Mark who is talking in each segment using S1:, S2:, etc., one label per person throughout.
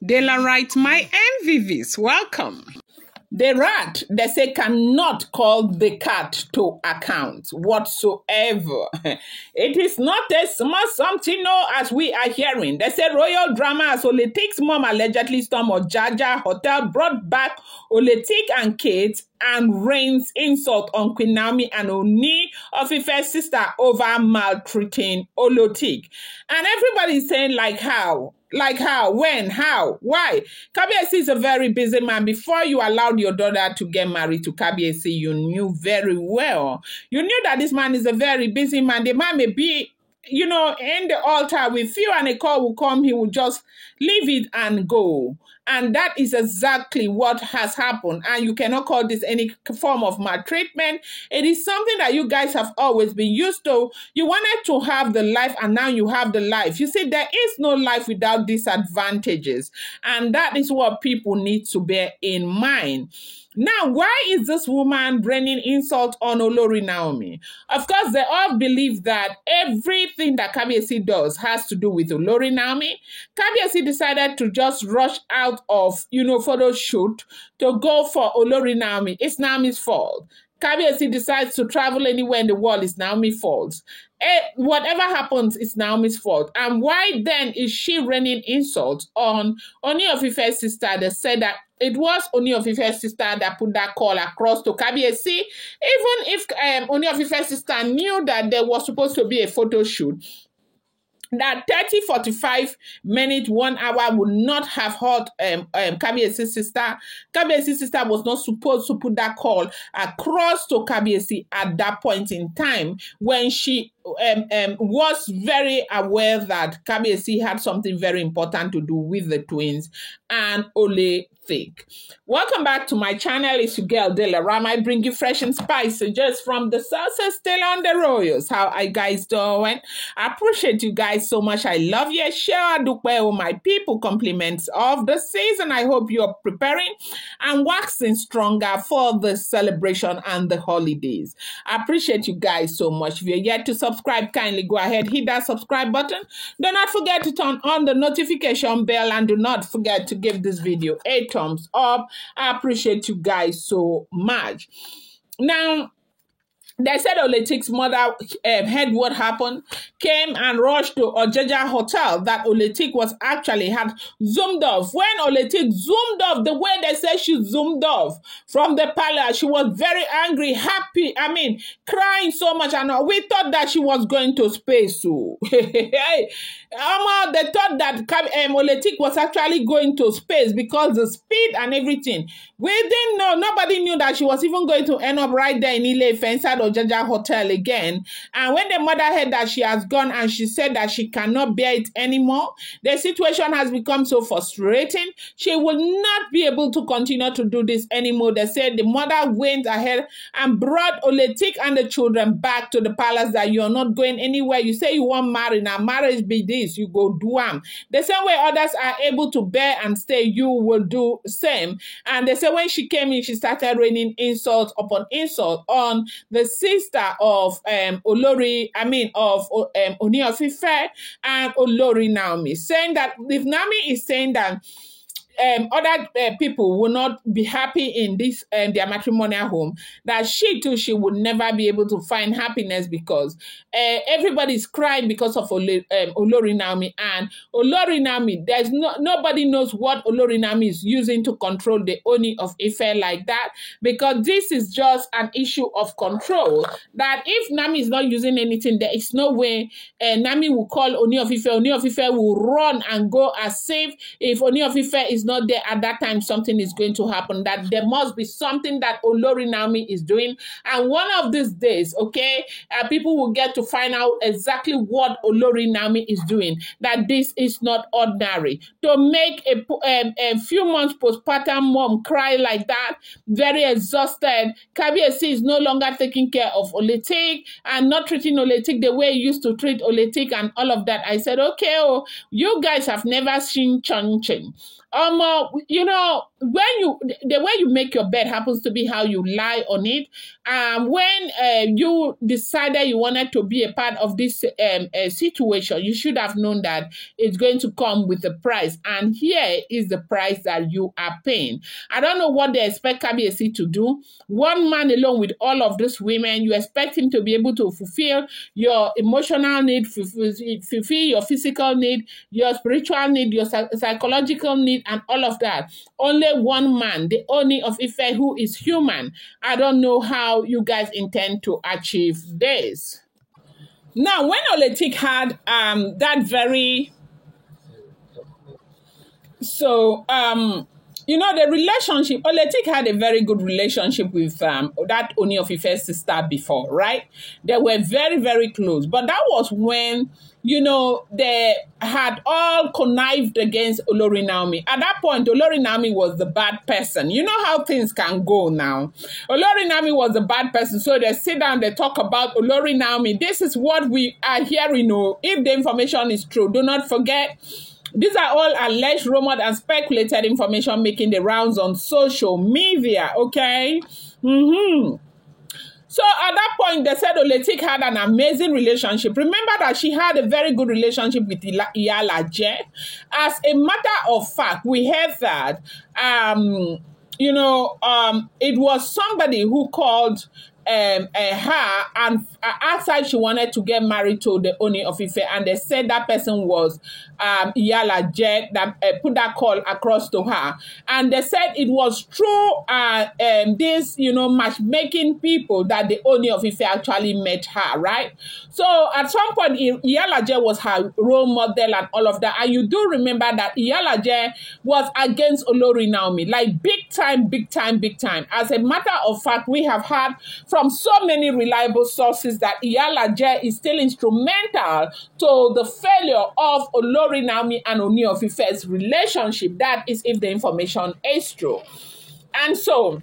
S1: De la right, my MVVs, welcome.
S2: The rat, they say, cannot call the cat to account whatsoever. It is not a small something, no, as we are hearing. They say royal drama as Oletik's mom allegedly stormed Ojaja hotel, brought back Oletik and kids, and rains insult on Queen Naomi and Oni of Ife's sister over maltreating Olotik. And everybody's saying, like how? Like how? When? How? Why? Kabiyesi is a very busy man. Before you allowed your daughter to get married to Kabiyesi, you knew very well. You knew that this man is a very busy man. The man may be, in the altar with you, and a call will come, he will just leave it and go. And that is exactly what has happened. And you cannot call this any form of maltreatment. It is something that you guys have always been used to. You wanted to have the life, and now you have the life. You see, there is no life without disadvantages. And that is what people need to bear in mind. Now, why is this woman raining insult on Olori Naomi? Of course, they all believe that everything that Kabiyesi does has to do with Olori Naomi. Kabiyesi decided to just rush out of, photo shoot to go for Olori Naomi. It's Naomi's fault. Kabiyesi decides to travel anywhere in the world, it's Naomi's fault. Whatever happens, it's Naomi's fault. And why then is she raining insults on Oni of Ife's sister? They said that it was Oni of Ife's sister that put that call across to Kabiyesi. Even if Oni of Ife's sister knew that there was supposed to be a photo shoot, that 30, 45 minutes, 1 hour would not have hurt Kabiyesi's sister. Kabiyesi's sister was not supposed to put that call across to Kabiyesi at that point in time when she was very aware that Kabiyesi had something very important to do with the twins and Ole Thick. Welcome back to my channel. It's your girl De La Ram. I bring you fresh and spicy just from the sauces still on the royals. How are you guys doing? I appreciate you guys so much. I love you. Share Adukwe, my people. Compliments of the season. I hope you're preparing and waxing stronger for the celebration and the holidays. I appreciate you guys so much. If you're yet to subscribe, kindly go ahead, hit that subscribe button. Do not forget to turn on the notification bell, and do not forget to give this video a thumbs up. I appreciate you guys so much. Now, they said Oletik's mother heard what happened, came and rushed to Ojaja hotel that Oletik was actually had zoomed off. When Oletik zoomed off, the way they say she zoomed off from the palace, she was very angry, happy, crying so much. And we thought that she was going to space. So they thought that Oletik was actually going to space because the speed and everything. We didn't know. Nobody knew that she was even going to end up right there in Ile-Ife inside Ojaja hotel again. And when the mother heard that she has gone and she said that she cannot bear it anymore, the situation has become so frustrating. She will not be able to continue to do this anymore. They said the mother went ahead and brought Oletik and the children back to the palace, that you're not going anywhere. You say you want marriage, now marriage be this, you go do them. The same way others are able to bear and stay, you will do same. And they say when she came in, she started raining insult upon insult on the sister of Oni of Ife and Olori Naomi, saying that if Naomi is saying that other people will not be happy in this their matrimonial home, that she would never be able to find happiness because everybody's crying because of Olori Naomi. And Olori Naomi, there's nobody knows what Olori Naomi is using to control the Oni of Ife like that, because this is just an issue of control. That if Naomi is not using anything, there is no way Naomi will call Oni of Ife. Oni of Ife will run and go as safe. If Oni of Ife is not there at that time, something is going to happen. That there must be something that Olori Naomi is doing, and one of these days, people will get to find out exactly what Olori Naomi is doing. That this is not ordinary. To make a few months postpartum mom cry like that, very exhausted. Kabiyesi is no longer taking care of Oletik and not treating Oletik the way he used to treat Oletik and all of that. I said, okay, you guys have never seen changing. when the way you make your bed happens to be how you lie on it. When you decided you wanted to be a part of this situation, you should have known that it's going to come with a price. And here is the price that you are paying. I don't know what they expect Kabiyesi to do. One man alone with all of these women, you expect him to be able to fulfill your emotional need, fulfill your physical need, your spiritual need, your psychological need, and all of that. Only one man, the Oni of Ife, who is human. I don't know how you guys intend to achieve this. Now, when Oletik had that very the relationship, Oletik had a very good relationship with that Oni of Ife's sister before, right? They were very, very close. But that was when, they had all connived against Olori Naomi. At that point, Olori Naomi was the bad person. You know how things can go now. Olori Naomi was the bad person. So they sit down, they talk about Olori Naomi. This is what we are hearing. If the information is true, do not forget, these are all alleged, rumored, and speculated information making the rounds on social media, okay? So at that point, they said Oletik had an amazing relationship. Remember that she had a very good relationship with Iyalaje. As a matter of fact, we heard that, it was somebody who called her and asked her if she wanted to get married to the Oni of Ife, and they said that person was Iyalaje that put that call across to her, and they said it was through this matchmaking people that the Oni of Ife actually met her, right? So at some point Iyalaje was her role model and all of that, and you do remember that Iyalaje was against Olori Naomi, like big time. As a matter of fact, we have heard from so many reliable sources that Iyalaje is still instrumental to the failure of Olori Naomi and Oni of Ife's relationship. That is if the information is true. And so,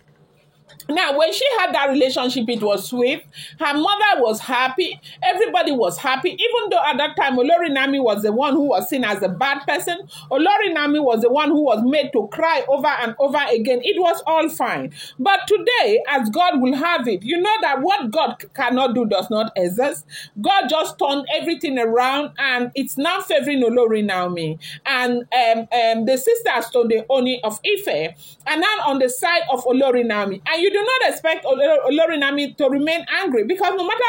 S2: now, when she had that relationship, it was sweet. Her mother was happy. Everybody was happy. Even though at that time, Olori Naomi was the one who was seen as a bad person. Olori Naomi was the one who was made to cry over and over again. It was all fine. But today, as God will have it, you know that what God cannot do does not exist. God just turned everything around, and it's now favoring Olori Naomi. And the sisters to the Oni of Ife are now on the side of Olori Naomi. And you do not expect Olori Naomi to remain angry, because no matter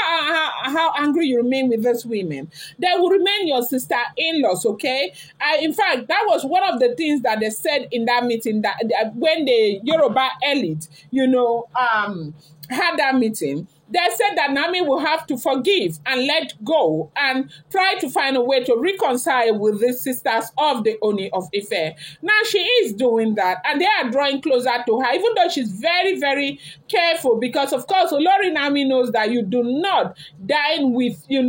S2: how angry you remain with these women, they will remain your sister-in-laws, okay? In fact, that was one of the things that they said in that meeting, that when the Yoruba elite, had that meeting. They said that Naomi will have to forgive and let go and try to find a way to reconcile with the sisters of the Oni of Ife. Now she is doing that, and they are drawing closer to her, even though she's very, very careful, because of course Olori Naomi knows that you do not dine with, you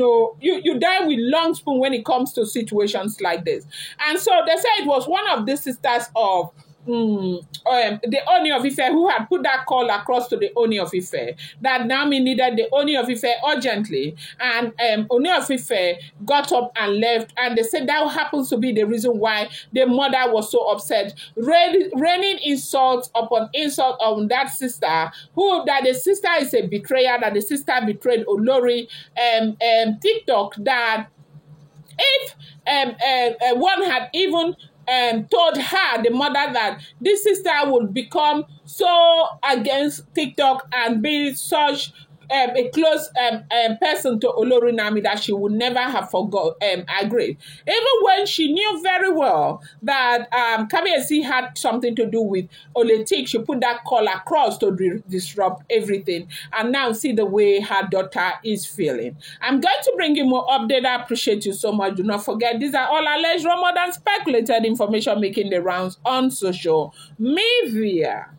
S2: dine with long spoon when it comes to situations like this. And so they said it was one of the sisters of the Oni of Ife who had put that call across to the Oni of Ife that Naomi needed the Oni of Ife urgently, and Oni of Ife got up and left, and they said that happens to be the reason why the mother was so upset, raining insult upon insult on that sister, that the sister is a betrayer, that the sister betrayed Olori, TikTok, that if one had even told her, the mother, that this sister would become so against TikTok and be such a close person to Olori Naomi that she would never have agreed. Even when she knew very well that Kabiyesi had something to do with Oletik, she put that call across to disrupt everything. And now see the way her daughter is feeling. I'm going to bring you more update. I appreciate you so much. Do not forget, these are all alleged, rumored, and speculated information making the rounds on social media.